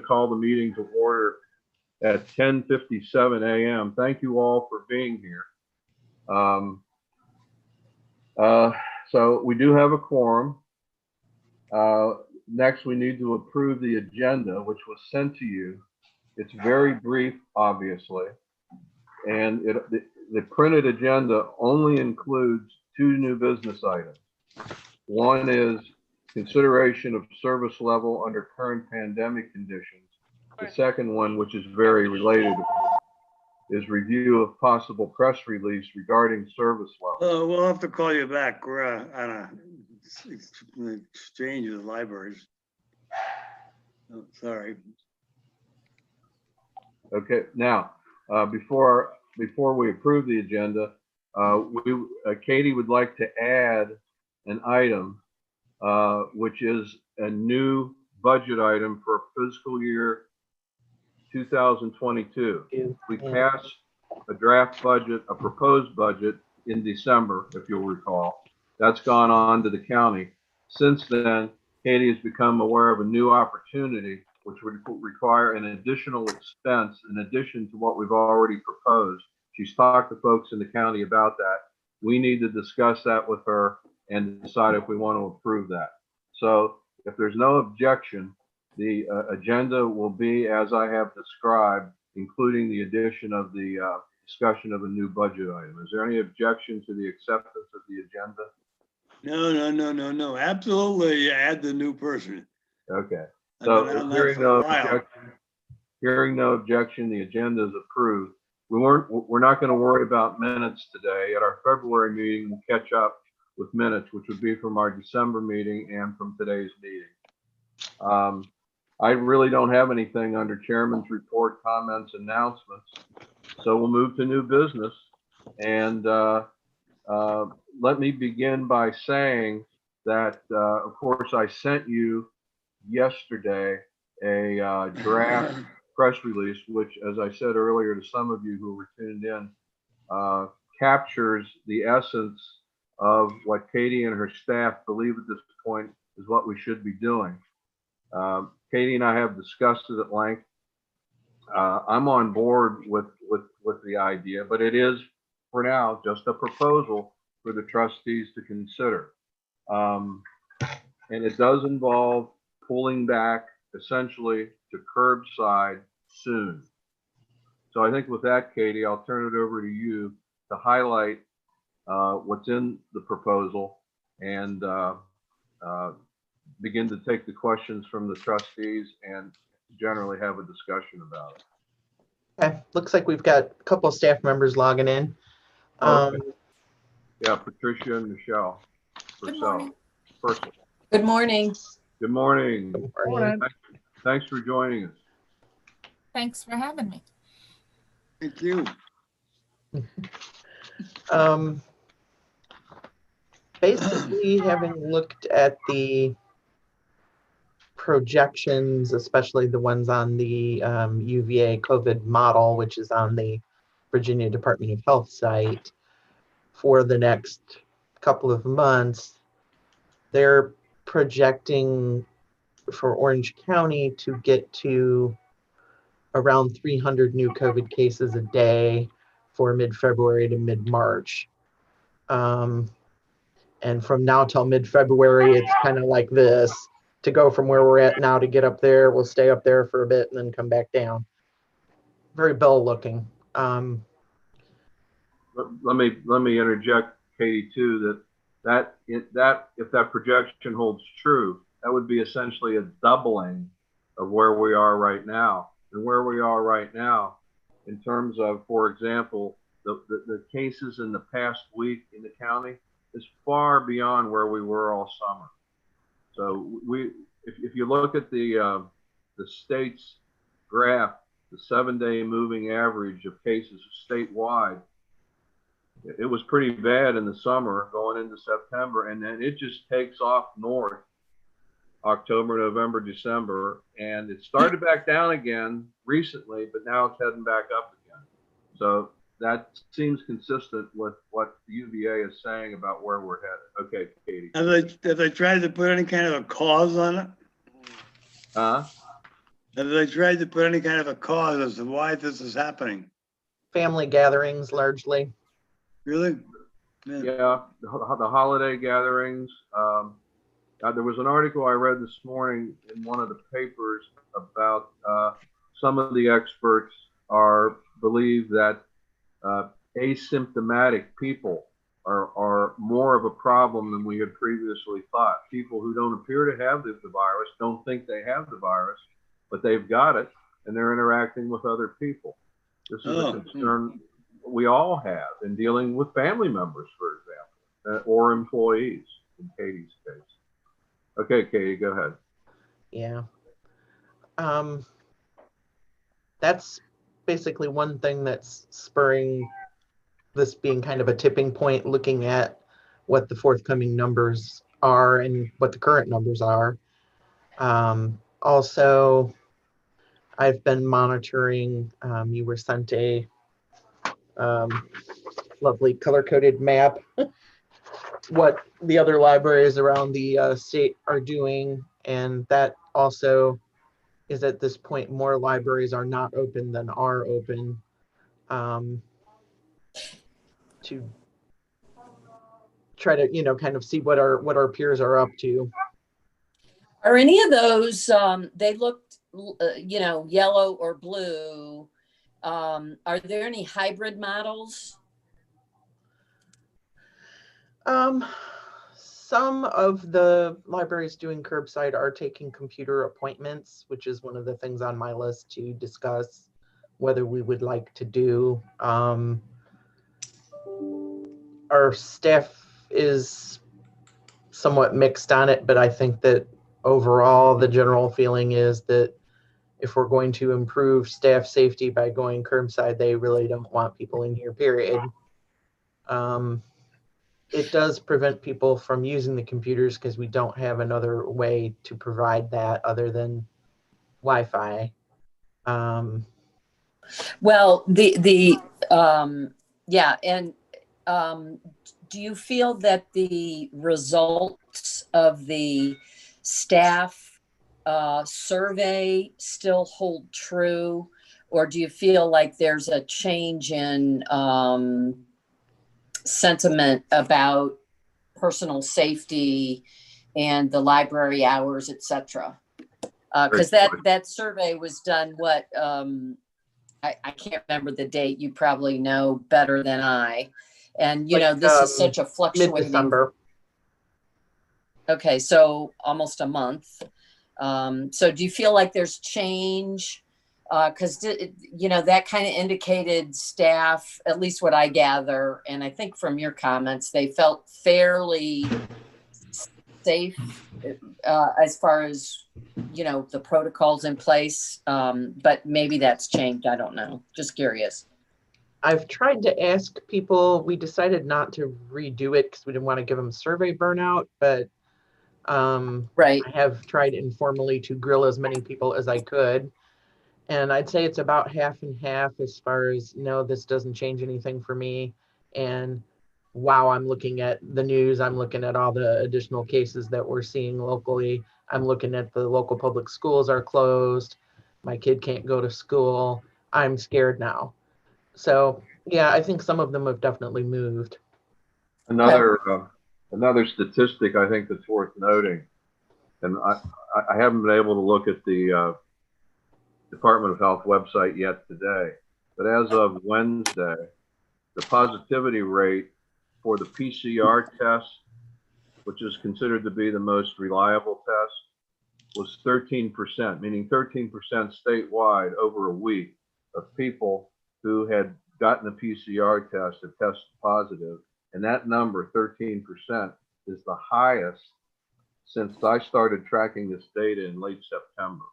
call the meeting to order at 10:57 a.m. Thank you all for being here. So we do have a quorum. Next, we need to approve the agenda, which was sent to you. It's very brief, obviously, and the printed agenda only includes 2 new business items. One is consideration of service level under current pandemic conditions. The second one, which is very related, is review of possible press release regarding service level. We'll have to call you back. We're on a exchange with libraries. Oh, sorry. Okay, now, before we approve the agenda, Katie would like to add an item, which is a new budget item for fiscal year 2022. We passed a draft budget, a proposed budget in December, if you'll recall. That's gone on to the county. Since then, Katie has become aware of a new opportunity, which would require an additional expense in addition to what we've already proposed. She's talked to folks in the county about that. We need to discuss that with her and decide if we want to approve that. So if there's no objection, the agenda will be as I have described, including the addition of the discussion of a new budget item. Is there any objection to the acceptance of the agenda? No. Absolutely, add the new person. Okay. So hearing no objection, the agenda is approved. We're not going to worry about minutes today. At our February meeting, we'll catch up with minutes, which would be from our December meeting and from today's meeting. I really don't have anything under Chairman's report, comments, announcements. So we'll move to new business. And let me begin by saying that, of course, I sent you yesterday a draft press release, which, as I said earlier to some of you who were tuned in, captures the essence of what Katie and her staff believe at this point is what we should be doing. Katie and I have discussed it at length. I'm on board with the idea, but it is, for now, just a proposal for the trustees to consider. And it does involve pulling back essentially to curbside soon. So I think with that, Katie, I'll turn it over to you to highlight what's in the proposal and begin to take the questions from the trustees and generally have a discussion about it. Okay, looks like we've got a couple of staff members logging in. Yeah, Patricia and Michelle. Good morning. Good morning. Good morning. Thanks for joining us. Thanks for having me. Thank you. Basically, having looked at the projections, especially the ones on the UVA COVID model, which is on the Virginia Department of Health site for the next couple of months, they're projecting for Orange County to get to around 300 new COVID cases a day for mid-February to mid-March. And from now till mid-February, it's kind of like this. To go from where we're at now to get up there, we'll stay up there for a bit and then come back down. Very dull looking. Let me interject, Katie, too, that if that projection holds true, that would be essentially a doubling of where we are right now. And where we are right now, in terms of, for example, the cases in the past week in the county is far beyond where we were all summer. So if you look at the state's graph, the 7-day moving average of cases statewide, it was pretty bad in the summer going into September, and then it just takes off north October, November, December, and it started back down again recently, but now it's heading back up again. So that seems consistent with what the UVA is saying about where we're headed. Okay, Katie. Have they tried to put any kind of a cause on it? Have they tried to put any kind of a cause as to why this is happening? Family gatherings largely. Really? Yeah, the holiday gatherings. There was an article I read this morning in one of the papers about some of the experts believe that asymptomatic people are more of a problem than we had previously thought. People who don't appear to have the virus don't think they have the virus, but they've got it and they're interacting with other people. This is a concern we all have in dealing with family members, for example, or employees in Katie's case. Okay, Katie, go ahead. Yeah. That's basically one thing that's spurring this being kind of a tipping point, looking at what the forthcoming numbers are and what the current numbers are. Also, I've been monitoring, you were sent a lovely color-coded map, what the other libraries around the state are doing. And that also is at this point, more libraries are not open than are open. To try to, kind of see what our peers are up to. Are any of those, they looked, yellow or blue? Are there any hybrid models? Some of the libraries doing curbside are taking computer appointments, which is one of the things on my list to discuss whether we would like to do. Our staff is somewhat mixed on it, but I think that overall the general feeling is that if we're going to improve staff safety by going curbside, they really don't want people in here, period. It does prevent people from using the computers because we don't have another way to provide that other than Wi-Fi. Well, yeah, and do you feel that the results of the staff survey still hold true, or do you feel like there's a change in sentiment about personal safety and the library hours, et cetera? Because that survey was done, I can't remember the date. You probably know better than I. And, this is such a fluctuating. Mid-December. Okay, so almost a month. So do you feel like there's change? Because, that kind of indicated staff, at least what I gather, and I think from your comments, they felt fairly safe as far as, the protocols in place. But maybe that's changed. I don't know. Just curious. I've tried to ask people. We decided not to redo it because we didn't want to give them survey burnout, but right. I have tried informally to grill as many people as I could. And I'd say it's about half and half as far as, no, this doesn't change anything for me. And wow, I'm looking at the news. I'm looking at all the additional cases that we're seeing locally. I'm looking at the local public schools are closed. My kid can't go to school. I'm scared now. So yeah, I think some of them have definitely moved. Another statistic I think that's worth noting, and I haven't been able to look at the Department of Health website yet today, but as of Wednesday, the positivity rate for the PCR test, which is considered to be the most reliable test, was 13%, meaning 13% statewide over a week of people who had gotten a PCR test had tested positive. And that number, 13%, is the highest since I started tracking this data in late September.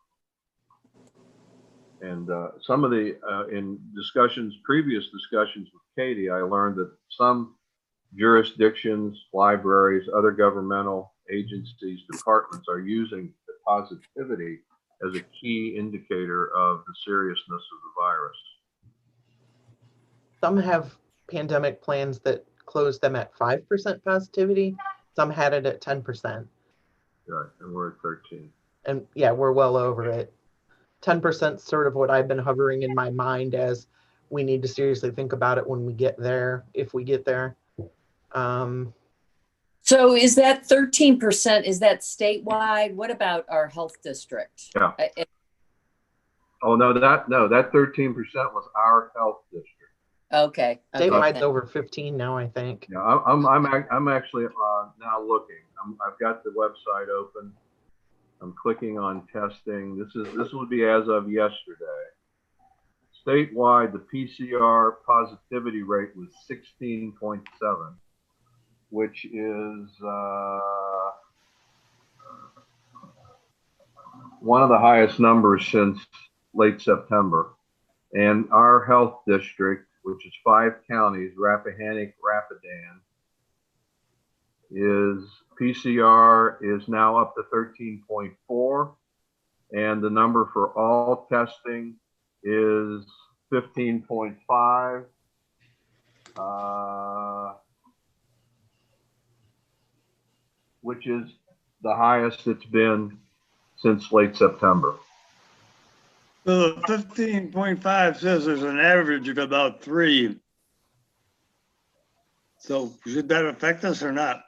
And some of the, in previous discussions with Katie, I learned that some jurisdictions, libraries, other governmental agencies, departments are using the positivity as a key indicator of the seriousness of the virus. Some have pandemic plans that close them at 5% positivity. Some had it at 10%. Right, and we're at 13. And yeah, we're well over it. 10% sort of what I've been hovering in my mind as we need to seriously think about it when we get there, if we get there. So is that 13%, is that statewide? What about our health district? Yeah. Oh, no, that 13% was our health district. Okay. Statewide then. over 15 now, I think. Yeah, I'm actually now looking. I've got the website open. I'm clicking on testing. This would be as of yesterday. Statewide, the PCR positivity rate was 16.7, which is one of the highest numbers since late September. And our health district, which is 5 counties, Rappahannock, Rapidan, is PCR is now up to 13.4, and the number for all testing is 15.5. Which is the highest it's been since late September. So the 15.5 says there's an average of about 3. So should that affect us or not?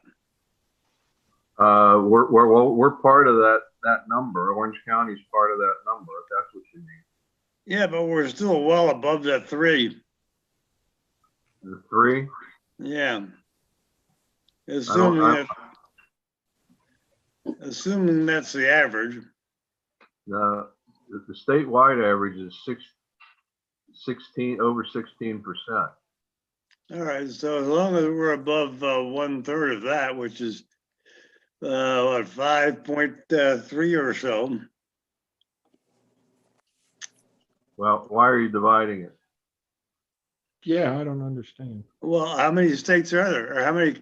We're part of that number. Orange County's part of that number, if that's what you mean. Yeah, but we're still well above that 3. The 3? Yeah. don't- Assuming that's the average. The statewide average is 16, over 16%. All right, so as long as we're above 1/3 of that, which is what, 5.3 or so. Well, why are you dividing it? Yeah, I don't understand. Well, how many states are there? Or how many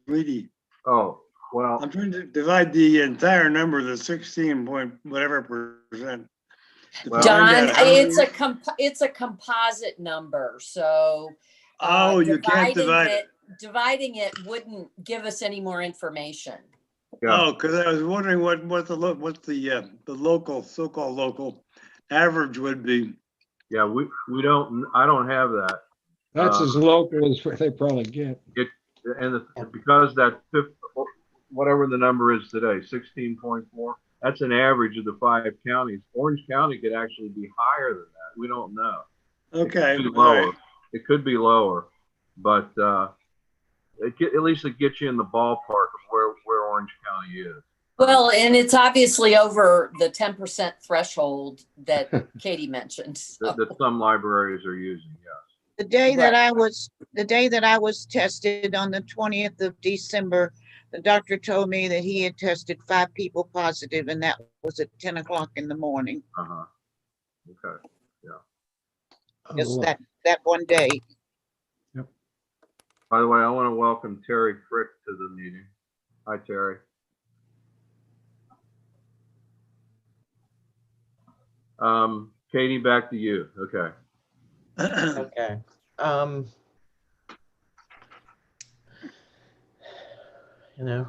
really? Oh, well, I'm trying to divide the entire number, the 16 point whatever percent. Well, Don, Find out how many- it's a composite number, so. Oh, you can't divide it. Dividing it wouldn't give us any more information. yeah. Oh, because I was wondering what the local, so-called local average would be. Yeah, we don't, I don't have that. That's as local as they probably get. Because that whatever the number is today, 16.4, that's an average of the 5 counties. Orange County could actually be higher than that. We don't know. Okay. It could be all lower. right. It could be lower, but at least it gets you in the ballpark of where Orange County is. Well, and it's obviously over the 10% threshold that Katie mentioned. so. That some libraries are using, yes. The day that Right. I was tested on the 20th of December, the doctor told me that he had tested 5 people positive, and that was at 10 o'clock in the morning. Uh-huh. Okay. Just Oh, that one day. By the way, I want to welcome Terry Frick to the meeting. Hi, Terry. Katie, back to you. Okay. Okay.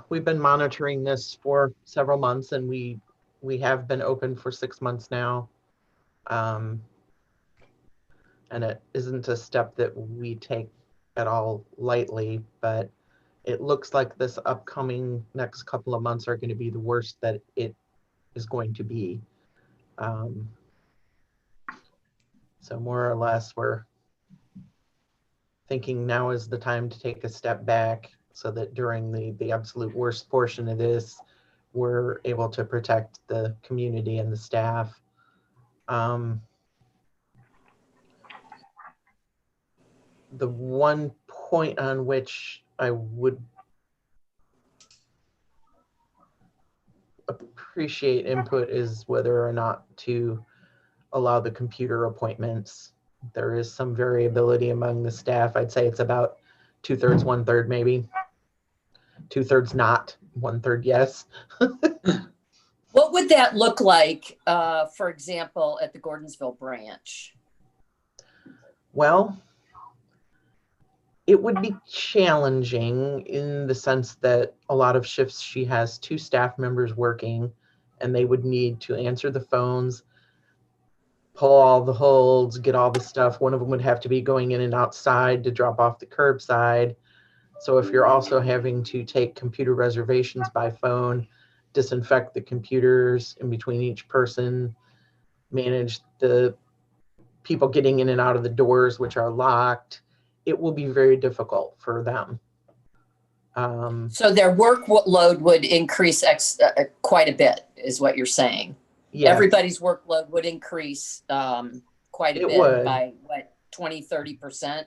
We've been monitoring this for several months, and we have been open for 6 months now. And it isn't a step that we take at all lightly, but it looks like this upcoming next couple of months are going to be the worst that it is going to be. So more or less, we're thinking now is the time to take a step back so that during the absolute worst portion of this, we're able to protect the community and the staff. The one point on which I would appreciate input is whether or not to allow the computer appointments. There is some variability among the staff. I'd say it's about 2/3, 1/3 maybe. 2/3 not, 1/3 yes. What would that look like, for example, at the Gordonsville branch? Well, it would be challenging in the sense that a lot of shifts she has 2 staff members working, and they would need to answer the phones. pull all the holds, get all the stuff. One of them would have to be going in and outside to drop off the curbside. So if you're also having to take computer reservations by phone, disinfect the computers in between each person, manage the people getting in and out of the doors, which are locked, it will be very difficult for them. So their workload would increase quite a bit, is what you're saying. Yes, Everybody's workload would increase quite a It bit would. by what, 20, 30%?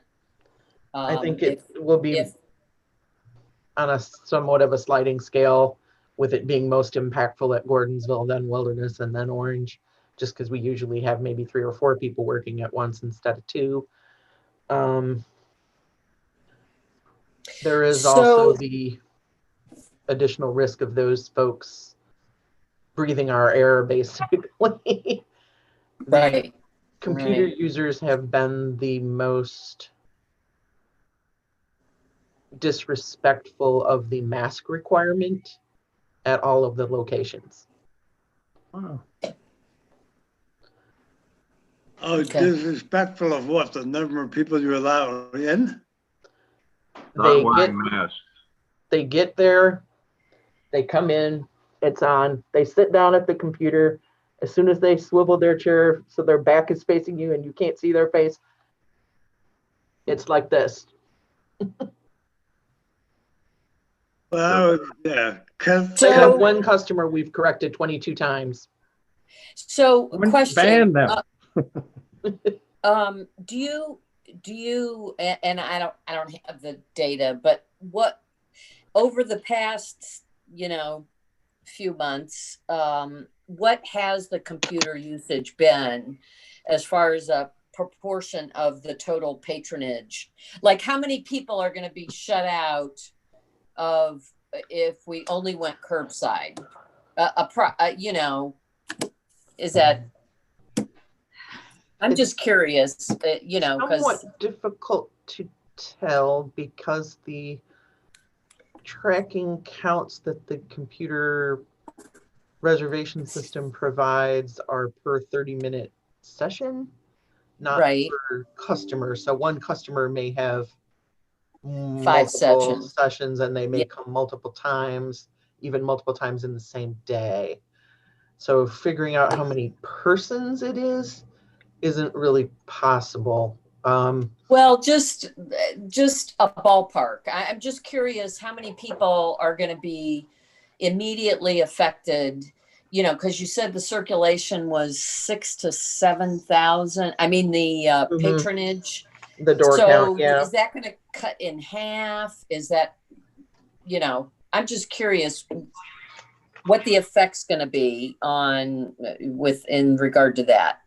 I think it will be if on a somewhat of a sliding scale, with it being most impactful at Gordonsville, then Wilderness, and then Orange, just because we usually have maybe 3 or 4 people working at once instead of 2. There is also So- the additional risk of those folks breathing our air, basically. The Right. computer Right. users have been the most disrespectful of the mask requirement at all of the locations. Wow. Oh, Okay. disrespectful of what? The number of people you allow in? Not wearing masks. They get there, they come in, it's on, they sit down at the computer. As soon as they swivel their chair so their back is facing you and you can't see their face, it's like this. Well, yeah, because I have So- one customer we've corrected 22 times. So When question, ban them. do you, and I don't have the data, but what, over the past, few months, what has the computer usage been as far as a proportion of the total patronage? Like, how many people are going to be shut out of if we only went curbside? Is that? I'm just curious, because Somewhat difficult to tell because the tracking counts that the computer reservation system provides are per 30-minute session, not Right. per customer. So one customer may have 5 multiple sessions. sessions and they may Yeah. come multiple times, even multiple times in the same day. So figuring out how many persons it is isn't really possible. Well, just a ballpark. I'm just curious how many people are going to be immediately affected, because you said the circulation was 6,000 to 7,000. I mean, the Mhm. patronage. The door So count, yeah. is that going to cut in half? Is that, I'm just curious what the effect's going to be in regard to that.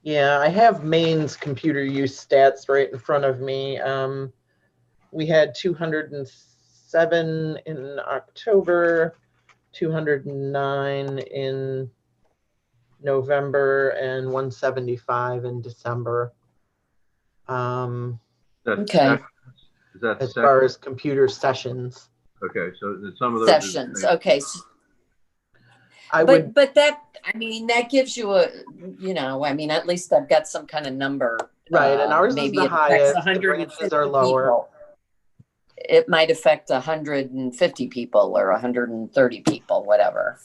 Yeah, I have Maine's computer use stats right in front of me. We had 207 in October, 209 in November, and 175 in December. Okay. Is that As far as computer sessions. Okay, so some of those. Sessions. Okay. But that, that gives you at least I've got some kind of number. Right, and ours is maybe the it affects highest. The 150 branches are lower. people. It might affect 150 people or 130 people, whatever.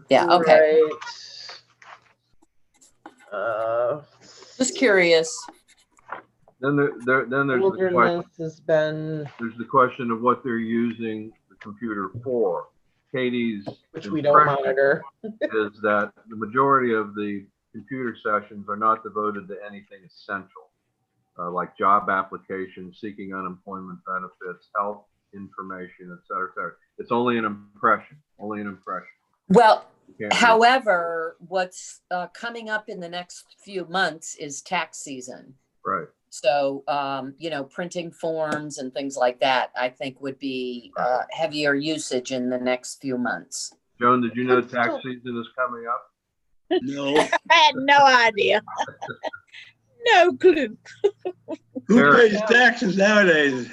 Yeah, okay. Right. Just curious. Then there's the question. Has been, There's the question of what they're using the computer for. Katie's which we don't impression monitor. is that the majority of the computer sessions are not devoted to anything essential, like job applications, seeking unemployment benefits, health information, et cetera, et cetera. It's only an impression. Well, You can't however, what's coming up in the next few months is tax season. Right. So, printing forms and things like that, I think would be heavier usage in the next few months. Joan, did you know tax season is coming up? no. I had no idea. No clue. Who pays taxes nowadays?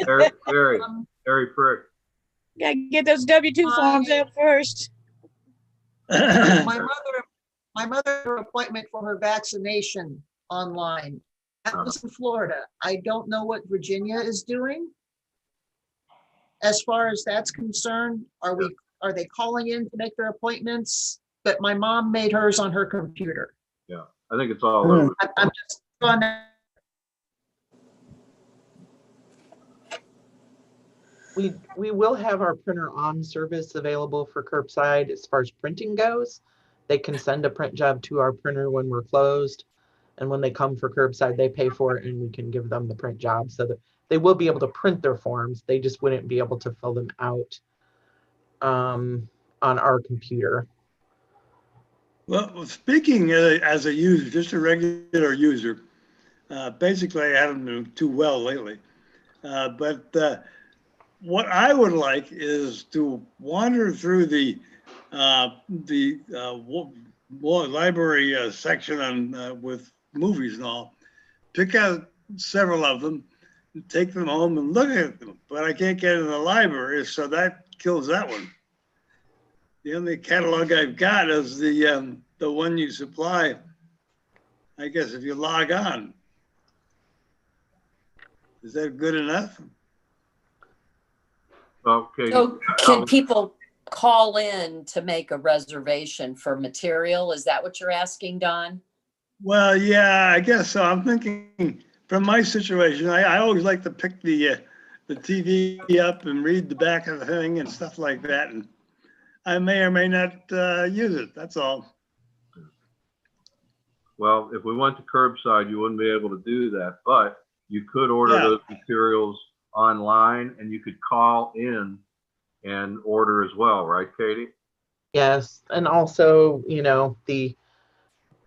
Very prick. Gotta get those W-2 forms out first. My mother my mother had her appointment for her vaccination online. That was in Florida. I don't know what Virginia is doing. As far as that's concerned, are they calling in to make their appointments? But my mom made hers on her computer. Yeah, I think it's all over. I'm just on that. We will have our printer on service available for curbside as far as printing goes. They can send a print job to our printer when we're closed. And when they come for curbside, they pay for it and we can give them the print job so that they will be able to print their forms. They just wouldn't be able to fill them out on our computer. Well, speaking as a user, just a regular user, basically I haven't been too well lately. But what I would like is to wander through the library section on with movies and all, pick out several of them, take them home and look at them. But I can't get in the library, so that kills that one. The only catalog I've got is the one you supply, I guess, if you log on. Is that good enough? Okay. So can people call in to make a reservation for material? Is that what you're asking, Don? Well, yeah, I guess so. I'm thinking from my situation, I always like to pick the TV up and read the back of the thing and stuff like that. And I may or may not use it. That's all. Well, if we went to curbside, you wouldn't be able to do that, but you could order those materials online and you could call in and order as well, right, Katie? Yes, and also, the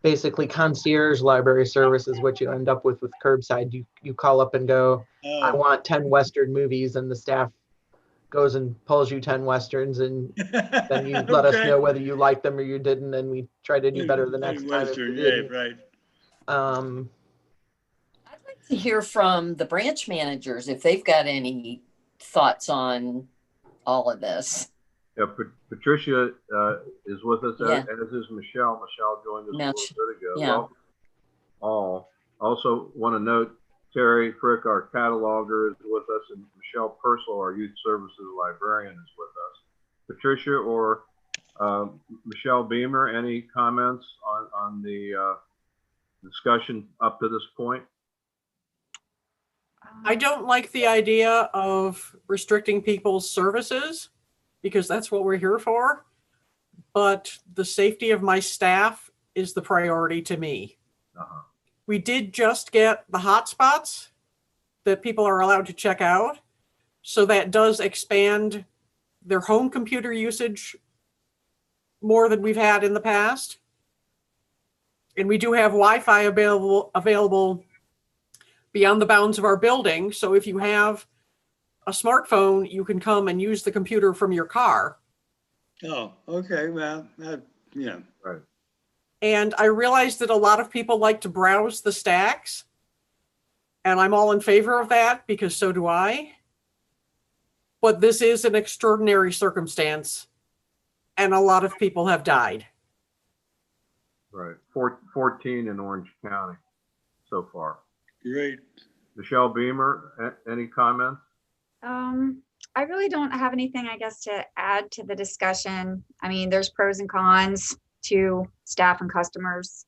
basically concierge library service is what you end up with curbside. You call up and go, I want 10 Western movies, and the staff goes and pulls you 10 Westerns, and then you let us know whether you liked them or you didn't, and we try to do better the next time. Western, yeah, right. I'd like to hear from the branch managers if they've got any thoughts on all of this. Yeah, Patricia is with us, Yeah. as is Michelle. Michelle joined us a little bit ago. Yeah. Welcome all. Also want to note Terry Frick, our cataloger, is with us, and Michelle Purcell, our youth services librarian, is with us. Patricia or Michelle Beamer, any comments on the discussion up to this point? I don't like the idea of restricting people's services because that's what we're here for. But the safety of my staff is the priority to me. Uh-huh. We did just get the hotspots that people are allowed to check out. So that does expand their home computer usage more than we've had in the past. And we do have Wi-Fi available beyond the bounds of our building. So if you have a smartphone, you can come and use the computer from your car. Oh, okay. Well, yeah. Right. And I realize that a lot of people like to browse the stacks. And I'm all in favor of that because so do I. But this is an extraordinary circumstance. And a lot of people have died. Right. 14 in Orange County so far. Great. Michelle Beamer, any comments? I really don't have anything, I guess, to add to the discussion. I mean, there's pros and cons to staff and customers.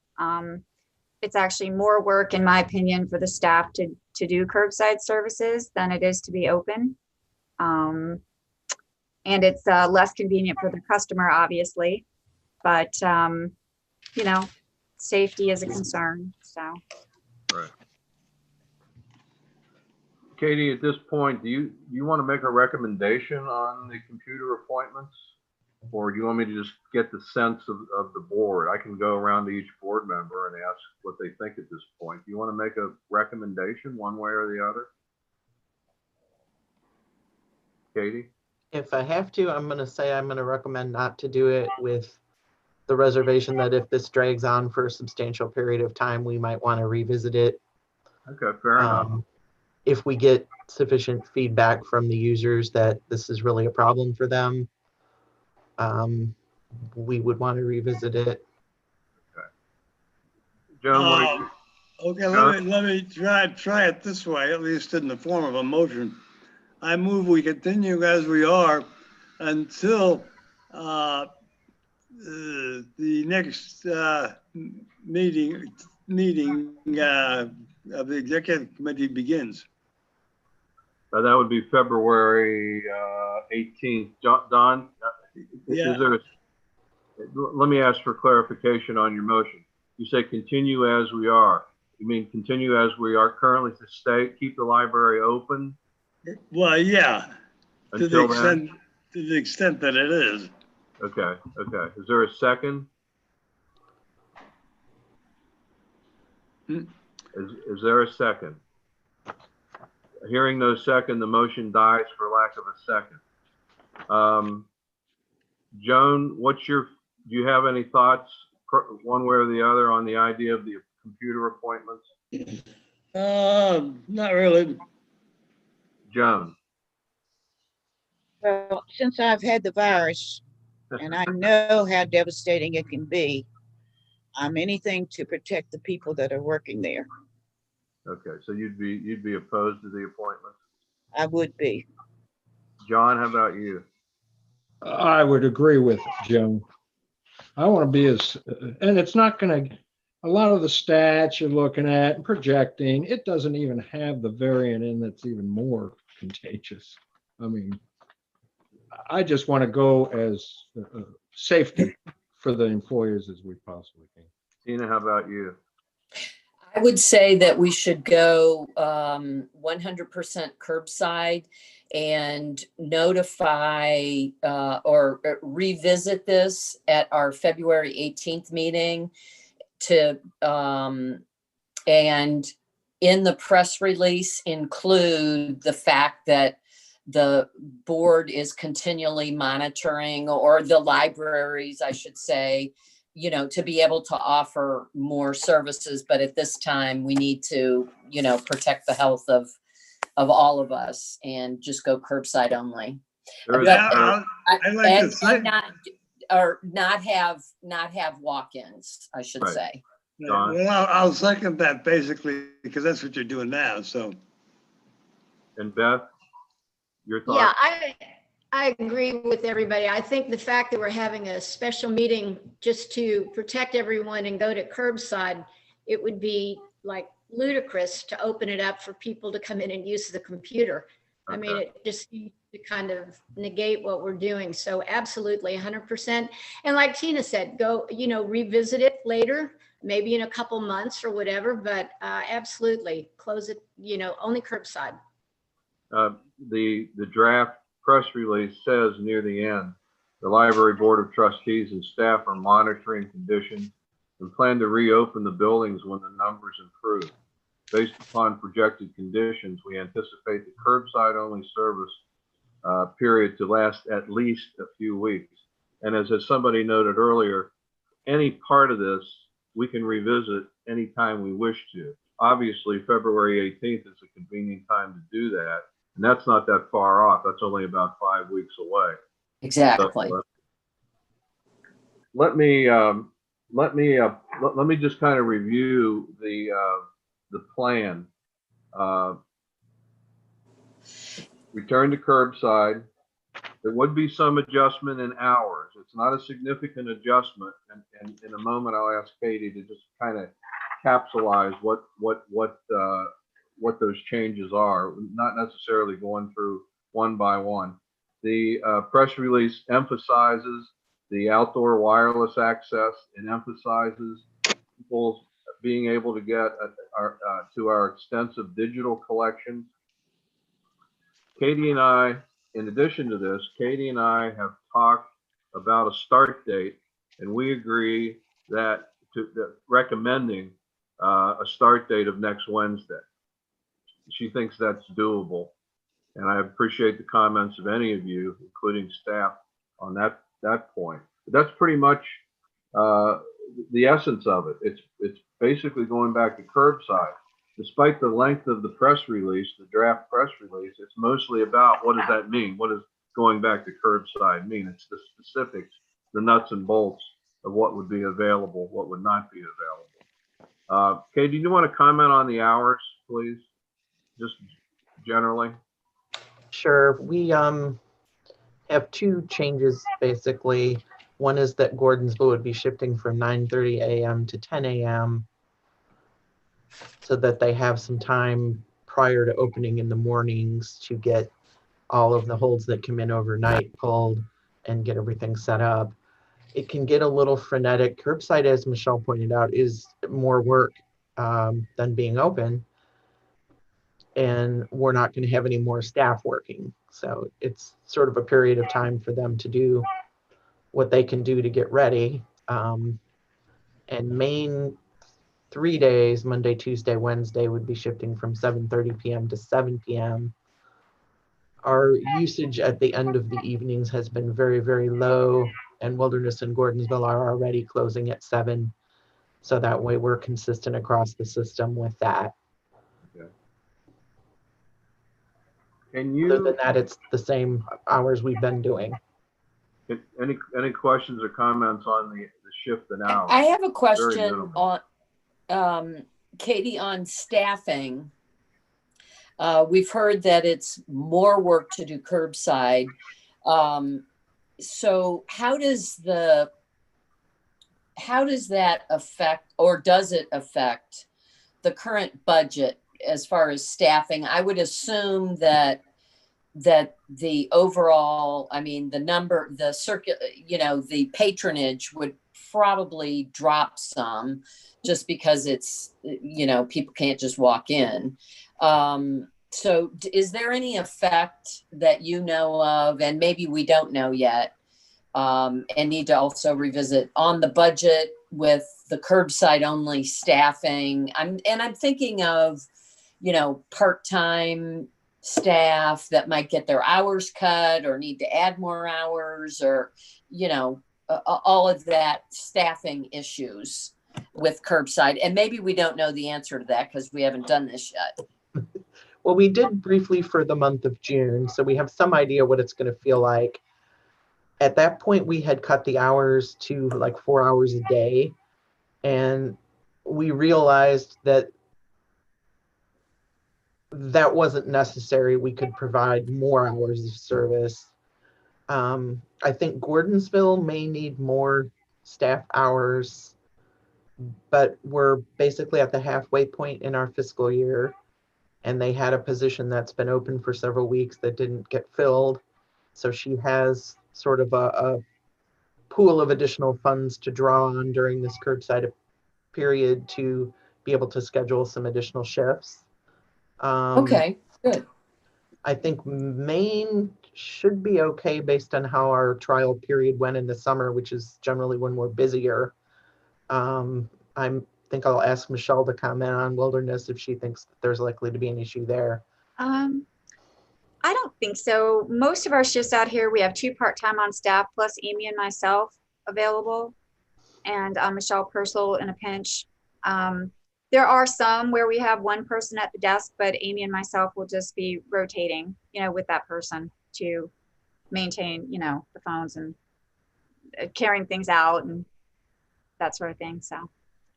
It's actually more work, in my opinion, for the staff to do curbside services than it is to be open. And it's less convenient for the customer, obviously, but safety is a concern, so. Right. Katie, at this point, do you want to make a recommendation on the computer appointments? Or do you want me to just get the sense of the board? I can go around to each board member and ask what they think at this point. Do you want to make a recommendation one way or the other? Katie? If I have to, I'm going to recommend not to do it, with the reservation that if this drags on for a substantial period of time, we might want to revisit it. Okay, fair enough. If we get sufficient feedback from the users that this is really a problem for them, we would want to revisit it. Joan, what do you? Okay, John? let me try it this way, at least in the form of a motion. I move we continue as we are until the next meeting of the executive committee begins. That would be February 18th. Don, Yeah. is there, let me ask for clarification on your motion. You say continue as we are. You mean continue as we are currently to stay, keep the library open Well, yeah, to until then? the extent that it is. Okay, okay. Is there a second? Hmm. Is there a second? Hearing no second, the motion dies for lack of a second. Joan, do you have any thoughts one way or the other on the idea of the computer appointments? Not really. Joan? Well, since I've had the virus and I know how devastating it can be, I'm anything to protect the people that are working there. Okay, so you'd be opposed to the appointment? I would be. John, how about you? I would agree with Joan. I want to be and it's not going to, a lot of the stats you're looking at and projecting, it doesn't even have the variant in that's even more contagious. I mean, I just want to go as safety for the employers as we possibly can. Tina, how about you? I would say that we should go 100% curbside and notify or revisit this at our February 18th meeting and in the press release include the fact that the board is continually monitoring, or the libraries, I should say, to be able to offer more services. But at this time, we need to, protect the health of all of us and just go curbside only. There is I'd like to say. Not have walk-ins, I should Right. say. Well, I'll second that basically, because that's what you're doing now, so. And Beth, your thoughts? Yeah, I agree with everybody. I think the fact that we're having a special meeting just to protect everyone and go to curbside, it would be like ludicrous to open it up for people to come in and use the computer. I mean, it just needs to kind of negate what we're doing. So absolutely 100%. And like Tina said, go, revisit it later, maybe in a couple months or whatever, but absolutely close it, only curbside. The draft press release says near the end, the Library Board of Trustees and staff are monitoring conditions and plan to reopen the buildings when the numbers improve. Based upon projected conditions, we anticipate the curbside only service period to last at least a few weeks. And as somebody noted earlier, any part of this we can revisit anytime we wish to. Obviously, February 18th is a convenient time to do that. And that's not that far off. That's only about 5 weeks away. Exactly. So, let me just kind of review the plan. Return to curbside. There would be some adjustment in hours. It's not a significant adjustment. And in a moment, I'll ask Katie to just kind of capsulize what those changes are, not necessarily going through one by one. The press release emphasizes the outdoor wireless access and emphasizes people being able to get to our extensive digital collections. Katie and I, in addition to this, Katie and I have talked about a start date, and we agree that recommending a start date of next Wednesday. She thinks that's doable, and I appreciate the comments of any of you, including staff, on that point. But that's pretty much the essence of it. It's basically going back to curbside. Despite the length of the press release, the draft press release, it's mostly about what does that mean? What does going back to curbside mean? It's the specifics, the nuts and bolts of what would be available, what would not be Kate, do you want to comment on the hours, please? Just generally? Sure. We have two changes basically. One is that Gordonsville would be shifting from 9:30 a.m. to 10 a.m. so that they have some time prior to opening in the mornings to get all of the holds that come in overnight pulled and get everything set up. It can get a little frenetic. Curbside, as Michelle pointed out, is more work than being open. And we're not going to have any more staff working. So it's sort of a period of time for them to do what they can do to get ready. And main 3 days, Monday, Tuesday, Wednesday, would be shifting from 7:30 p.m. to 7 p.m. Our usage at the end of the evenings has been very, very low, and Wilderness and Gordonsville are already closing at 7. So that way we're consistent across the system with that. Okay. Can Other you, than that, it's the same hours we've been doing. any questions or comments on the shift in hours? I have a Very question minimal. on, Katie, on staffing. We've heard that it's more work to do curbside. So how does that affect, or does it affect the current budget as far as staffing? I would assume that the overall, I mean, the patronage would probably drop some just because it's, people can't just walk in. So is there any effect that you know of, and maybe we don't know yet, and need to also revisit on the budget with the curbside only staffing? I'm thinking of, part-time staff that might get their hours cut or need to add more hours, or, all of that staffing issues with curbside. And maybe we don't know the answer to that because we haven't done this yet. Well, we did briefly for the month of June, so we have some idea what it's going to feel like. At that point, we had cut the hours to like 4 hours a day, and we realized that that wasn't necessary. We could provide more hours of service. I think Gordonsville may need more staff hours, but we're basically at the halfway point in our fiscal year, and they had a position that's been open for several weeks that didn't get filled. So she has sort of a pool of additional funds to draw on during this curbside period to be able to schedule some additional shifts. Okay, good. I think Maine should be okay based on how our trial period went in the summer, which is generally when we're busier. I think I'll ask Michelle to comment on Wilderness if she thinks that there's likely to be an issue there. I don't think so. Most of our shifts out here, we have 2 part-time on staff, plus Amy and myself available, and Michelle Purcell in a pinch. There are some where we have 1 person at the desk, but Amy and myself will just be rotating, with that person to maintain, the phones and carrying things out and that sort of thing. So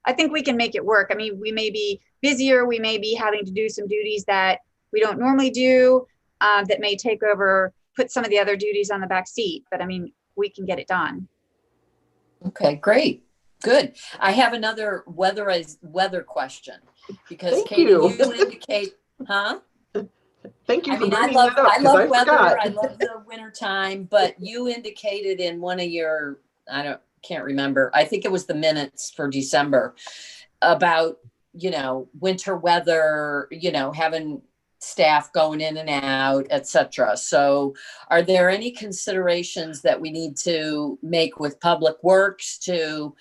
I think we can make it work. I mean, we may be busier. We may be having to do some duties that we don't normally do, that may take over, put some of the other duties on the back seat, but I mean, we can get it done. Okay, great. Good. I have another weather question because Thank Katie, you. you indicate, huh? Thank you I for mean, I bringing love that up, 'cause I weather. forgot. I love the winter time, but you indicated in one of your, can't remember. I think it was the minutes for December about, winter weather, having staff going in and out, etc. So are there any considerations that we need to make with Public Works to,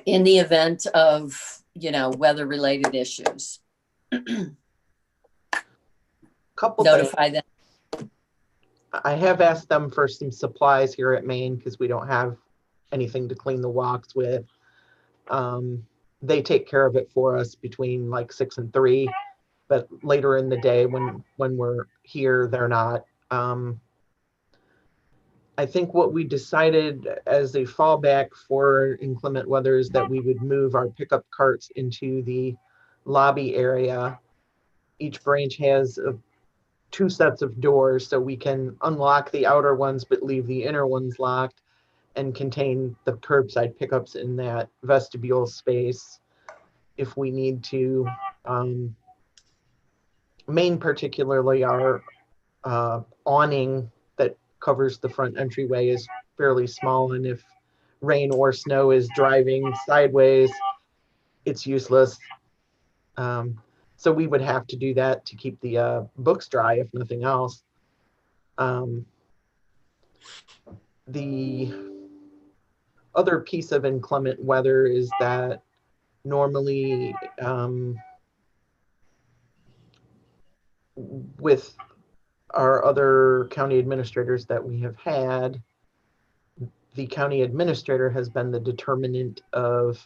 in the event of, weather related issues? Couple Notify them. I have asked them for some supplies here at Maine because we don't have anything to clean the walks with. They take care of it for us between like 6 and 3, but later in the day when we're here, they're not. I think what we decided as a fallback for inclement weather is that we would move our pickup carts into the lobby area. Each branch has 2 sets of doors, so we can unlock the outer ones but leave the inner ones locked and contain the curbside pickups in that vestibule space if we need to. Main particularly our awning that covers the front entryway is fairly small, and if rain or snow is driving sideways, it's useless. So we would have to do that to keep the books dry, if nothing else. The other piece of inclement weather is that normally with our other county administrators that we have had, the county administrator has been the determinant of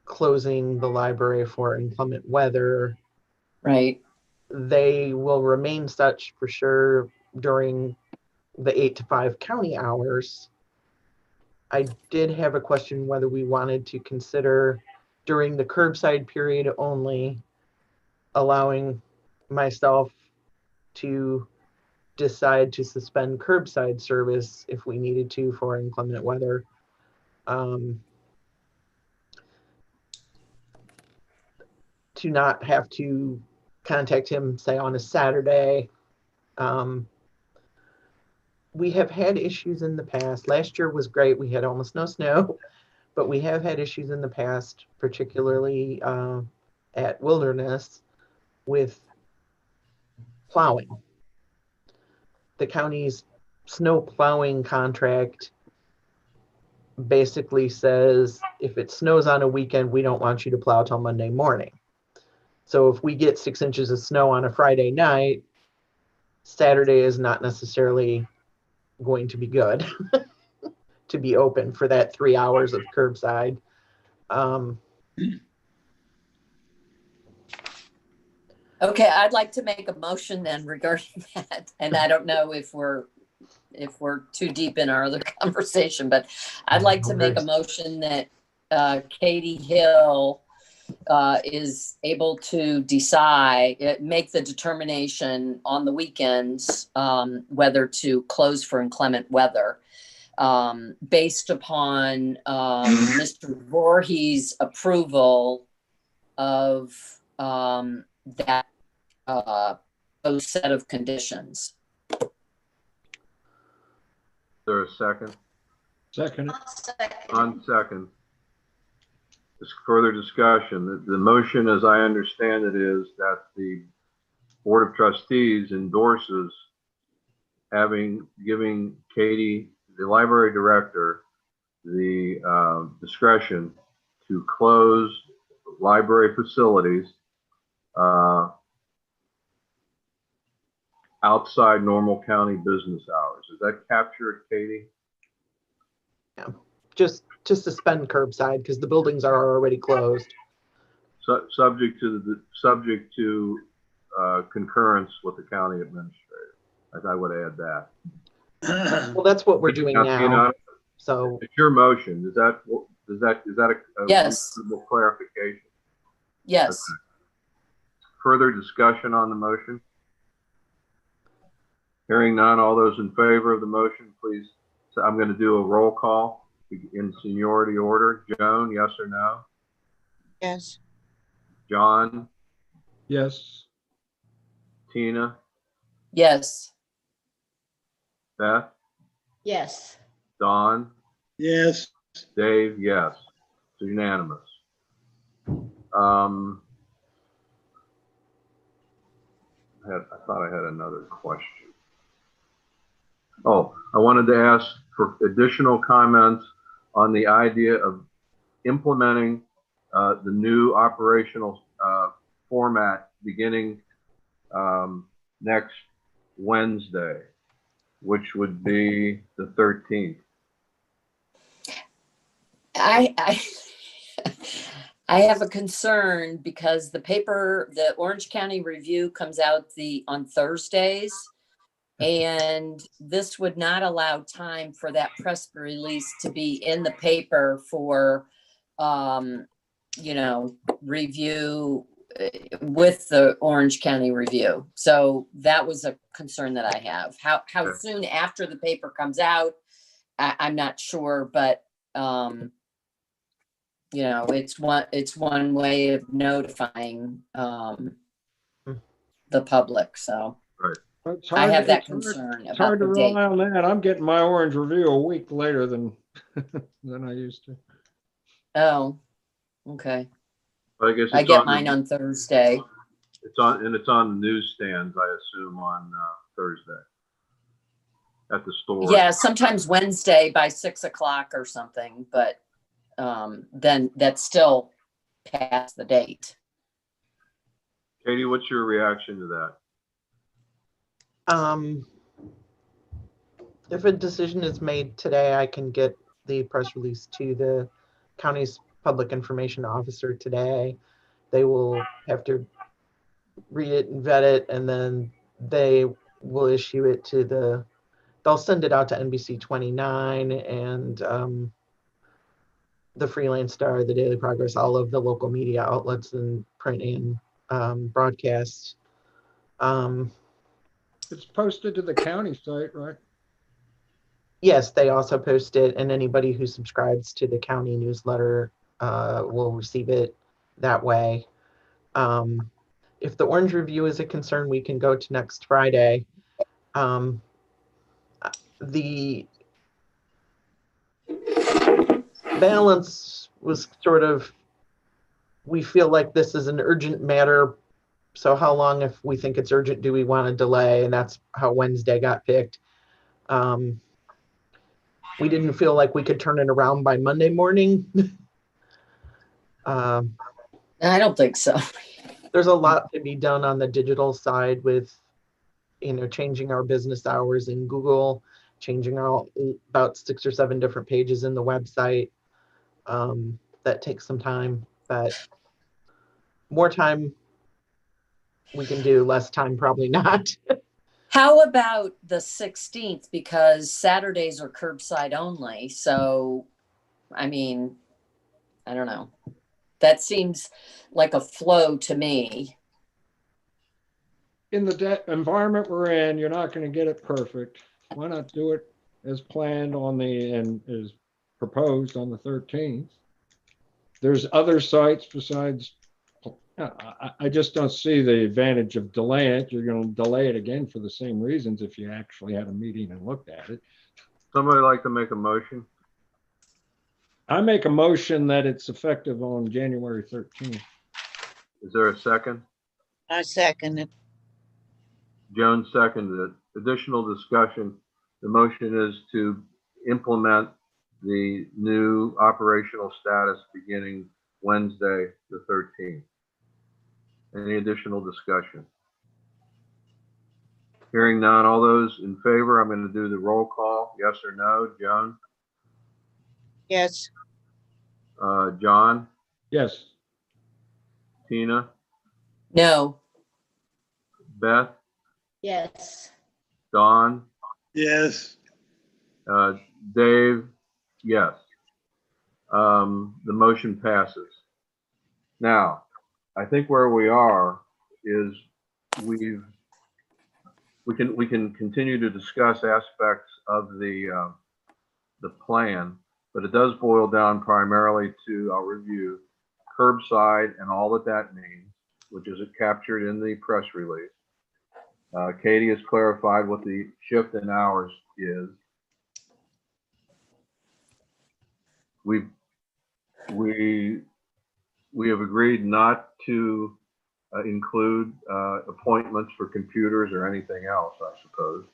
closing the library for inclement weather. Right. They will remain such for sure during the 8 to 5 county hours. I did have a question whether we wanted to consider during the curbside period only allowing myself to decide to suspend curbside service if we needed to for inclement weather. To not have to contact him, say, on a Saturday. We have had issues in the past. Last year was great. We had almost no snow, but we have had issues in the past, particularly at Wilderness with plowing. The county's snow plowing contract basically says if it snows on a weekend, we don't want you to plow till Monday morning. So if we get 6 inches of snow on a Friday night, Saturday is not necessarily going to be good to be open for that 3 hours of curbside. Okay, I'd like to make a motion then regarding that. And I don't know if we're too deep in our other conversation, but I'd like to make a motion that Katie Hill is able to decide, make the determination on the weekends whether to close for inclement weather based upon Mr. Voorhees' approval of that those set of conditions. Is there a second? Second. On second. Just further discussion. The motion, as I understand it, is that the Board of Trustees endorses giving Katie, the library director, the discretion to close library facilities outside normal county business hours. Does that capture it, Katie? Yeah, just to suspend curbside because the buildings are already closed. So, subject to concurrence with the county administrator. I would add that. Well, that's what we're doing now. So it's your motion. Is that a yes. reasonable clarification? Yes. Okay. Further discussion on the motion? Hearing none, all those in favor of the motion, please. So I'm going to do a roll call in seniority order. Joan, yes or no? Yes. John? Yes. Tina? Yes. Beth? Yes. Don? Yes. Dave? Yes. It's unanimous. I thought I had another question. Oh, I wanted to ask for additional comments on the idea of implementing the new operational format beginning next Wednesday, which would be the 13th. I have a concern because the Orange County Review comes out on Thursdays. And this would not allow time for that press release to be in the paper for, review with the Orange County Review. So that was a concern that I have. How Okay. soon after the paper comes out, I'm not sure, but, it's one way of notifying, the public. So It's I hard- have that it's hard- concern It's hard about to the date. rely on that. I'm getting my Orange Review a week later than I used to. Oh, okay. But I guess I it's get on mine the, on Thursday. it's on the newsstands, I assume, on Thursday at the store. Yeah, sometimes Wednesday by 6 o'clock or something, but then that's still past the date. Katie, what's your reaction to that? If a decision is made today, I can get the press release to the county's public information officer today. They will have to read it and vet it, and then they will issue it to they'll send it out to NBC 29 and the Freelance Star, the Daily Progress, all of the local media outlets and print and broadcast. It's posted to the county site, right? Yes, they also post it, and anybody who subscribes to the county newsletter will receive it that way. If the Orange Review is a concern, we can go to next Friday. The balance was sort of, we feel like this is an urgent matter. So how long, if we think it's urgent, do we want to delay? And that's how Wednesday got picked. We didn't feel like we could turn it around by Monday morning. I don't think so. There's a lot to be done on the digital side with, changing our business hours in Google, changing about 6 or 7 different pages in the website. That takes some time, but more time we can do, less time probably not. How about the 16th? Because Saturdays are curbside only. So, I mean, I don't know. That seems like a flow to me. In the environment we're in, you're not going to get it perfect. Why not do it as planned and as proposed on the 13th? There's other sites besides, I just don't see the advantage of delaying it. You're going to delay it again for the same reasons if you actually had a meeting and looked at it. Somebody like to make a motion? I make a motion that it's effective on January 13th. Is there a second? I second it. Joan seconded it. Additional discussion. The motion is to implement the new operational status beginning Wednesday, the 13th. Any additional discussion? Hearing none, all those in favor, I'm going to do the roll call. Yes or no? Joan? Yes, John? Yes. Tina? No. Beth? Yes. Don? Yes. Dave? Yes. The motion passes. Now, I think where we are is we can continue to discuss aspects of the plan, but it does boil down primarily to our review curbside and all that means, which is captured in the press release. Katie has clarified what the shift in hours is. We have agreed not to include appointments for computers or anything else, I suppose.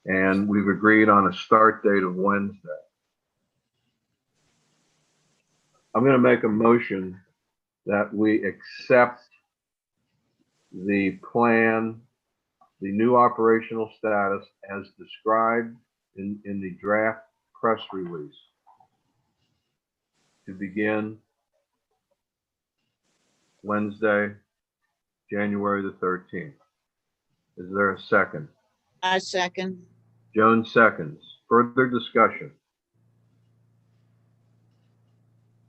And we've agreed on a start date of Wednesday. I'm going to make a motion that we accept the plan, the new operational status as described in the draft press release to begin Wednesday, January the 13th. Is there a second? I second. Joan seconds. Further discussion?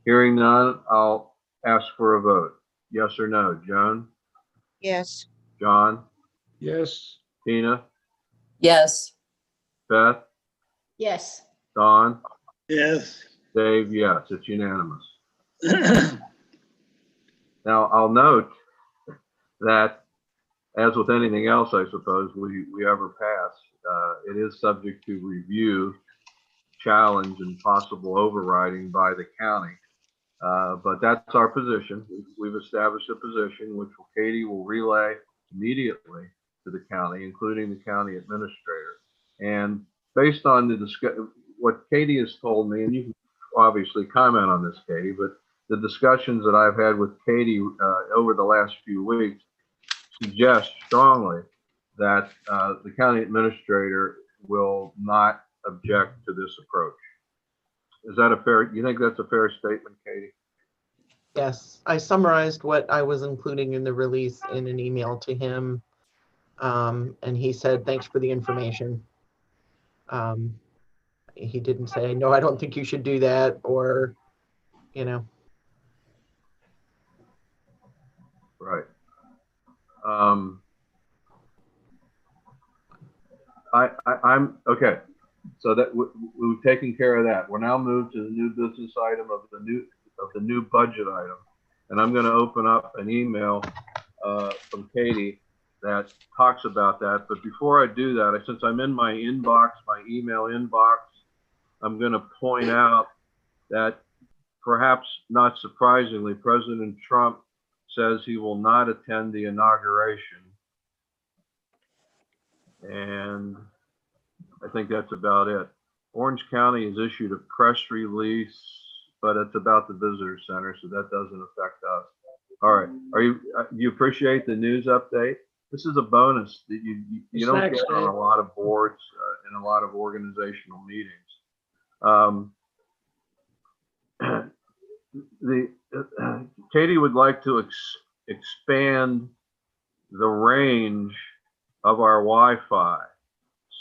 Hearing none, I'll ask for a vote. Yes or no? Joan? Yes. John? Yes. Tina? Yes. Beth? Yes. Don? Yes. Dave? Yes, it's unanimous. Now, I'll note that, as with anything else, I suppose, we ever pass, it is subject to review, challenge, and possible overriding by the county. But that's our position. We've established a position which Katie will relay immediately to the county, including the county administrator. And based on what Katie has told me, and you can obviously comment on this, Katie, but the discussions that I've had with Katie over the last few weeks suggest strongly that the county administrator will not object to this approach. Is that you think that's a fair statement, Katie? Yes, I summarized what I was including in the release in an email to him. And he said, thanks for the information. He didn't say, no, I don't think you should do that, or, you know. Right. I'm okay. So that we've taken care of that. We're now moved to the new business item of the new budget item, and I'm going to open up an email from Katie that talks about that. But before I do that, since I'm in my inbox, my email inbox, I'm going to point out that perhaps not surprisingly, President Trump says he will not attend the inauguration. And I think that's about it. Orange County has issued a press release, but it's about the visitor center, so that doesn't affect us. All right. Do you appreciate the news update? This is a bonus that you don't get on a lot of boards and a lot of organizational meetings. Katie would like to expand the range of our Wi-Fi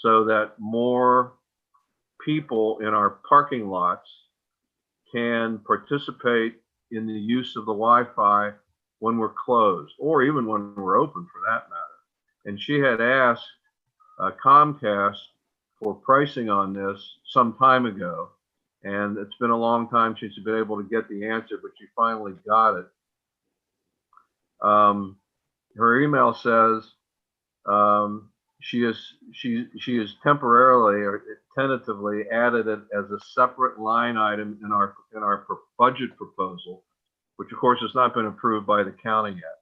so that more people in our parking lots can participate in the use of the Wi-Fi when we're closed, or even when we're open for that matter. And she had asked Comcast for pricing on this some time ago, and it's been a long time since she's been able to get the answer, but she finally got it. Her email says she is temporarily or tentatively added it as a separate line item in our budget proposal, which of course has not been approved by the county yet.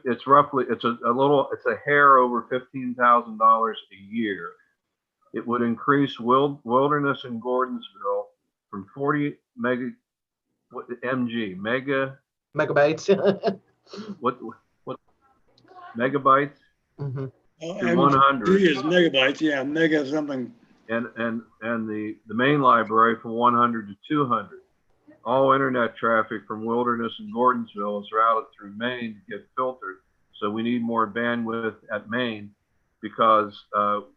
It's roughly it's a hair over $15,000 a year. It would increase Wilderness and Gordonsville from 40 Megabytes. what megabytes Mm-hmm. to 100. Is megabytes, yeah, mega something. And the main library from 100 to 200. All internet traffic from Wilderness and Gordonsville is routed through Maine to get filtered. So we need more bandwidth at Maine because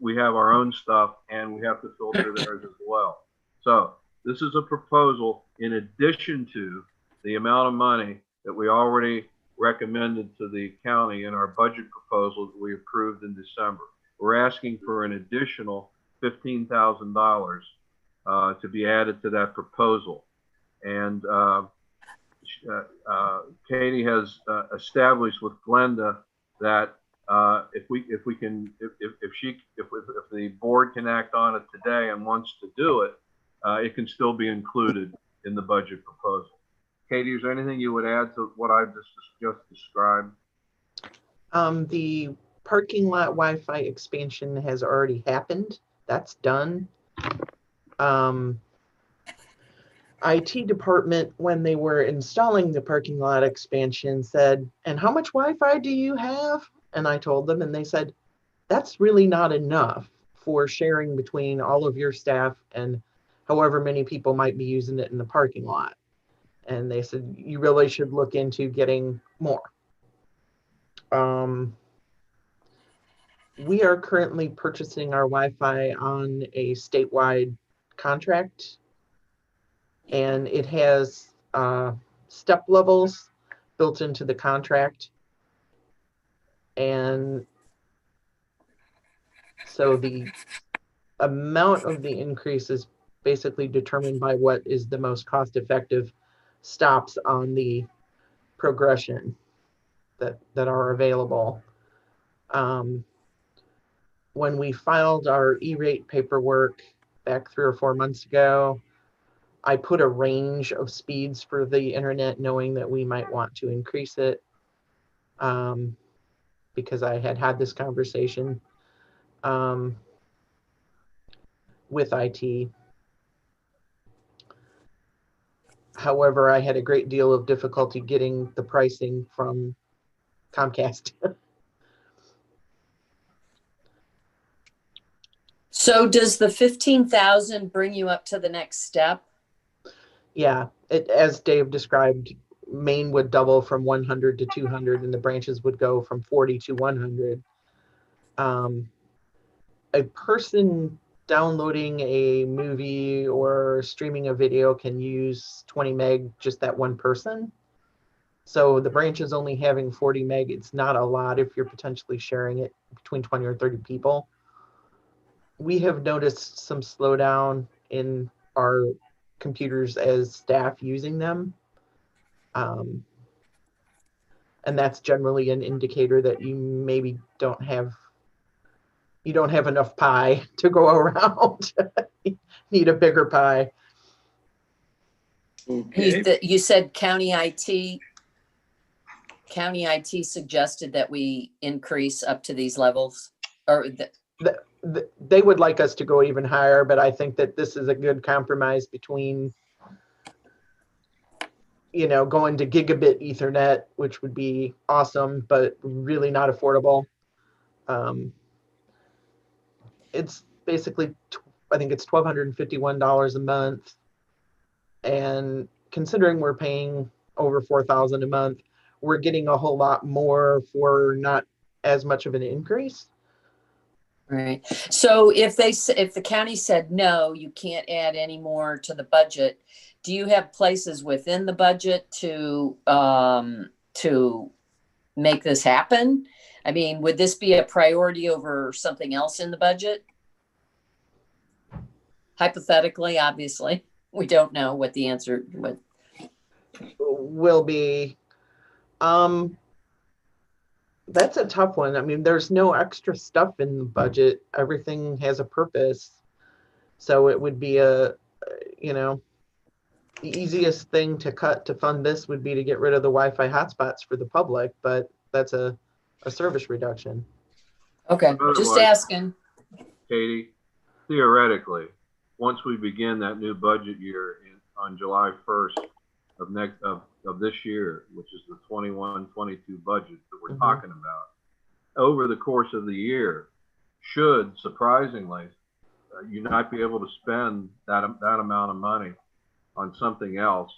we have our own stuff and we have to filter theirs as well. So this is a proposal in addition to the amount of money that we already recommended to the county in our budget proposal that we approved in December. We're asking for an additional $15,000 to be added to that proposal. And Katie has established with Glenda that if the board can act on it today and wants to do it, it can still be included in the budget proposal. Katie, is there anything you would add to what I've just described? The parking lot Wi-Fi expansion has already happened. That's done. IT department, when they were installing the parking lot expansion, said, and how much Wi-Fi do you have? And I told them, and they said, that's really not enough for sharing between all of your staff and however many people might be using it in the parking lot. And they said, you really should look into getting more. We are currently purchasing our Wi-Fi on a statewide contract, and it has step levels built into the contract. And so the amount of the increase is basically determined by what is the most cost-effective stops on the progression that are available. When we filed our E-rate paperwork back 3 or 4 months ago, I put a range of speeds for the internet, knowing that we might want to increase it, because I had this conversation with IT. However, I had a great deal of difficulty getting the pricing from Comcast. So does the 15,000 bring you up to the next step? Yeah, as Dave described, Maine would double from 100 to 200, and the branches would go from 40 to 100. A person downloading a movie or streaming a video can use 20 meg, just that one person. So the branch is only having 40 meg. It's not a lot if you're potentially sharing it between 20 or 30 people. We have noticed some slowdown in our computers as staff using them. And that's generally an indicator that you maybe don't have enough pie to go around. You need a bigger pie. Okay. You said county IT suggested that we increase up to these levels, or They would like us to go even higher, but I think that this is a good compromise between, going to gigabit Ethernet, which would be awesome, but really not affordable. It's basically, I think it's $1,251 a month. And considering we're paying over $4,000 a month, we're getting a whole lot more for not as much of an increase. right. So if the county said, no, you can't add any more to the budget, do you have places within the budget to make this happen? I mean, would this be a priority over something else in the budget? Hypothetically, obviously, we don't know what the answer will be. That's a tough one. I mean, there's no extra stuff in the budget. Everything has a purpose. So it would be the easiest thing to cut to fund this would be to get rid of the Wi-Fi hotspots for the public, but that's a service reduction. Okay, just Otherwise, asking. Katie, theoretically, once we begin that new budget year on July 1st of this year, which is the 21-22 budget that we're talking about, over the course of the year, should surprisingly you not be able to spend that amount of money on something else,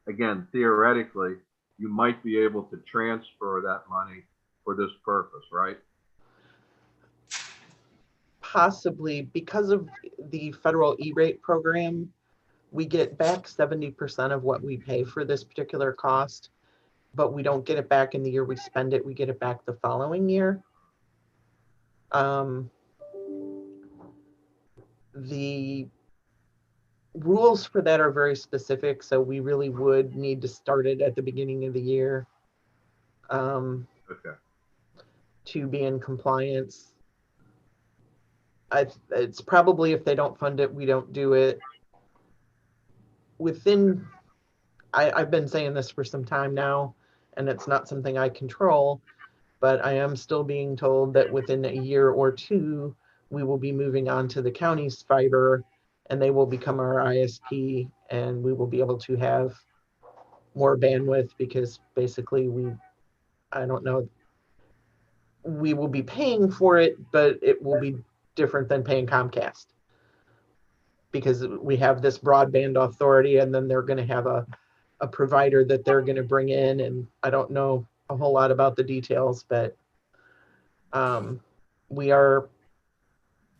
again, theoretically, you might be able to transfer that money for this purpose, right? Possibly, because of the federal E-rate program, we get back 70% of what we pay for this particular cost, but we don't get it back in the year we spend it. We get it back the following year. The rules for that are very specific, so we really would need to start it at the beginning of the year to be in compliance. It's probably, if they don't fund it, we don't do it. I've been saying this for some time now, and it's not something I control, but I am still being told that within a year or two, we will be moving on to the county's fiber, and they will become our ISP, and we will be able to have more bandwidth because basically I don't know, we will be paying for it, but it will be different than paying Comcast because we have this broadband authority, and then they're going to have a provider that they're going to bring in, and I don't know a whole lot about the details, but we are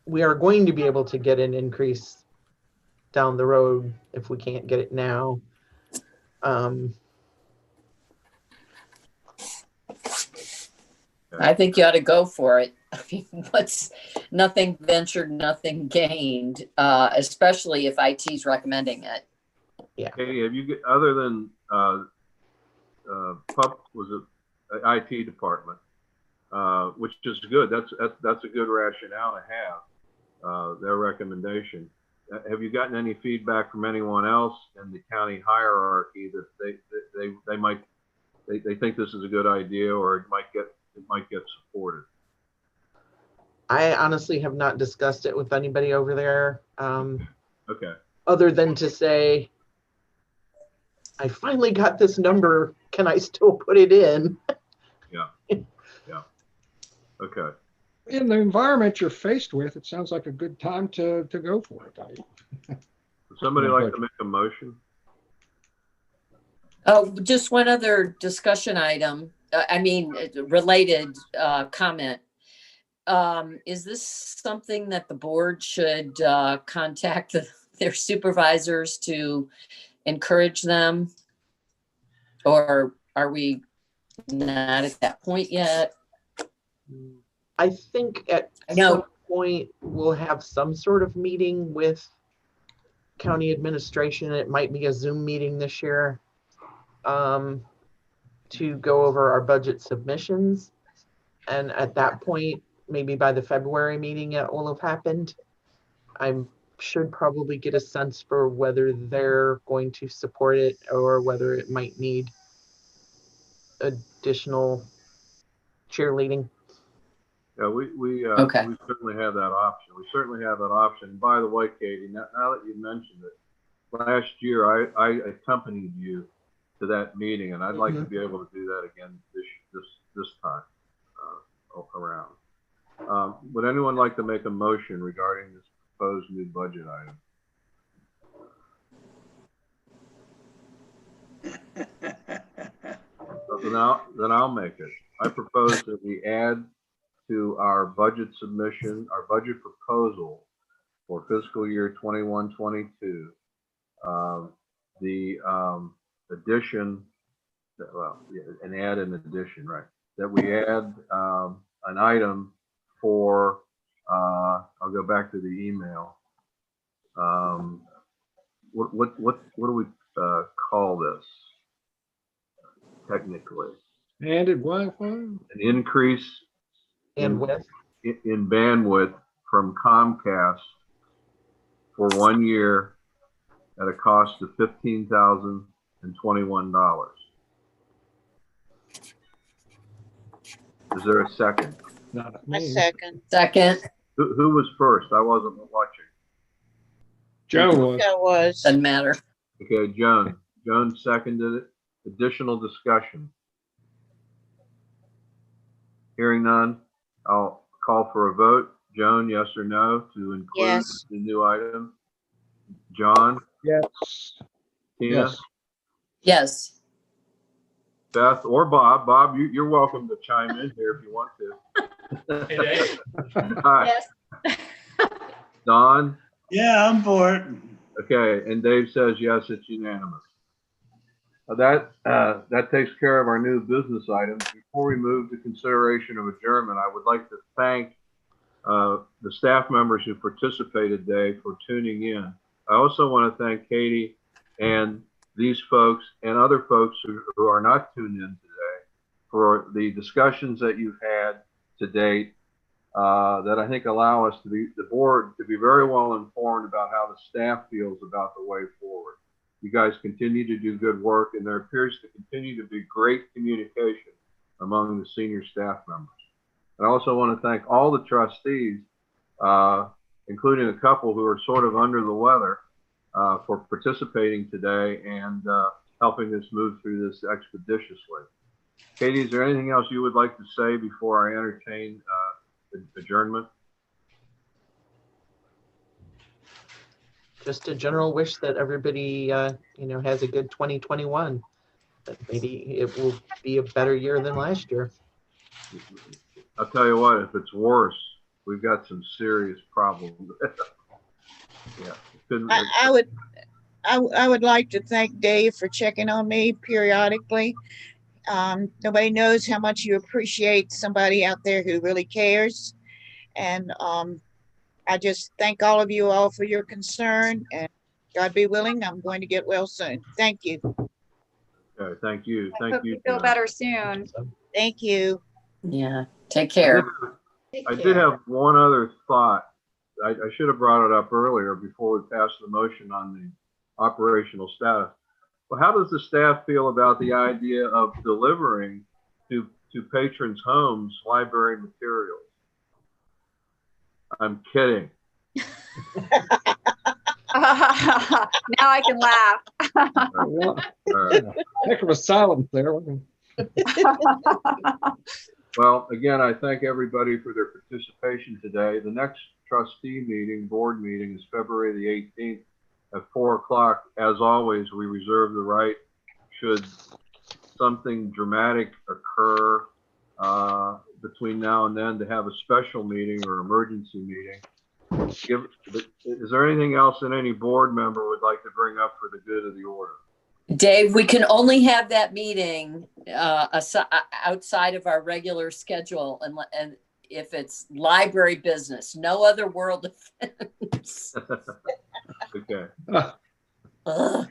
going to be able to get an increase down the road if we can't get it now. I think you ought to go for it. I mean, nothing ventured, nothing gained, especially if IT's recommending it. Katie, have you, other than was it IT department, which is good. That's a good rationale to have, their recommendation. Have you gotten any feedback from anyone else in the county hierarchy that they think this is a good idea, or it might get supported? I honestly have not discussed it with anybody over there. Okay. Other than to say, I finally got this number. Can I still put it in? Yeah. Yeah. Okay. In the environment you're faced with, it sounds like a good time to go for it. Would somebody like to make a motion? Oh, just one other discussion item. Related comment. Is this something that the board should contact their supervisors to encourage them? Or are we not at that point yet? I think at some point we'll have some sort of meeting with county administration. It might be a Zoom meeting this year, to go over our budget submissions. And at that point, maybe by the February meeting, it will have happened. I should probably get a sense for whether they're going to support it or whether it might need additional cheerleading. Yeah, we certainly have that option. We certainly have that option. By the way, Katie, now that you mentioned it, last year I accompanied you to that meeting, and I'd like to be able to do that again this time around. Would anyone like to make a motion regarding this proposed new budget item? Then I'll make it. I propose that we add to our budget submission, our budget proposal for fiscal year 21-22, the addition, an addition, right? That we add an item for, I'll go back to the email. What do we call this technically? Added Wi-Fi? An increase in bandwidth from Comcast for 1 year at a cost of $15,021. Is there a second? Not A second. Second. Who was first? I wasn't watching. Joe was. That was. Doesn't matter. Okay, Joan. Joan seconded it. Additional discussion. Hearing none, I'll call for a vote. Joan, yes or no to include the new item? John? Yes. Tina? Yes. Yes. Beth or Bob? Bob, you're welcome to chime in here if you want to. Hey, Dave. Hi. Yes. Don? Yeah, I'm for it. Okay, and Dave says yes, it's unanimous. That takes care of our new business items. Before we move to consideration of adjournment, I would like to thank the staff members who participated today for tuning in. I also want to thank Katie and these folks and other folks who are not tuned in today for the discussions that you've had to date that I think allow us the board to be very well informed about how the staff feels about the way forward. You guys continue to do good work, and there appears to continue to be great communication among the senior staff members. I also want to thank all the trustees, including a couple who are sort of under the weather, for participating today and helping us move through this expeditiously. Katie, is there anything else you would like to say before I entertain adjournment? Just a general wish that everybody, has a good 2021. That maybe it will be a better year than last year. I'll tell you what, if it's worse, we've got some serious problems. Yeah. couldn't- I would like to thank Dave for checking on me periodically. Nobody knows how much you appreciate somebody out there who really cares. And I just thank all of you all for your concern, and God be willing, I'm going to get well soon. Thank you. Okay, thank you. I Thank hope you. you feel Tina. better soon. Thank you. Yeah, take I care. did have one other thought. I should have brought it up earlier before we passed the motion on the operational status. Well, how does the staff feel about the idea of delivering to patrons' homes library materials? I'm kidding. Now I can laugh. All right. Heck of a silence there. Well, again, I thank everybody for their participation today. The next trustee meeting, board meeting, is February the 18th at 4 o'clock. As always, we reserve the right, should something dramatic occur between now and then, to have a special meeting or emergency meeting. Is there anything else that any board member would like to bring up for the good of the order? Dave, we can only have that meeting outside of our regular schedule, and if it's library business, no other world events. Okay. Ugh.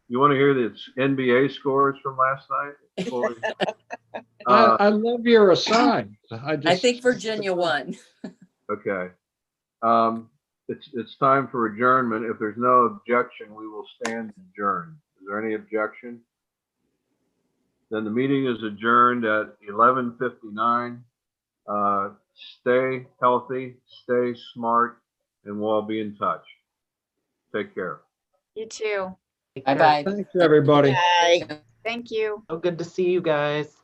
You want to hear the NBA scores from last night? I love your aside. I think Virginia won. Okay. It's time for adjournment. If there's no objection, we will stand adjourned. Is there any objection? Then the meeting is adjourned at 11:59. Stay healthy, stay smart, and we'll all be in touch. Take care. You too. Take care. Bye-bye. Thanks, everybody. Bye. Thank you. So good to see you guys.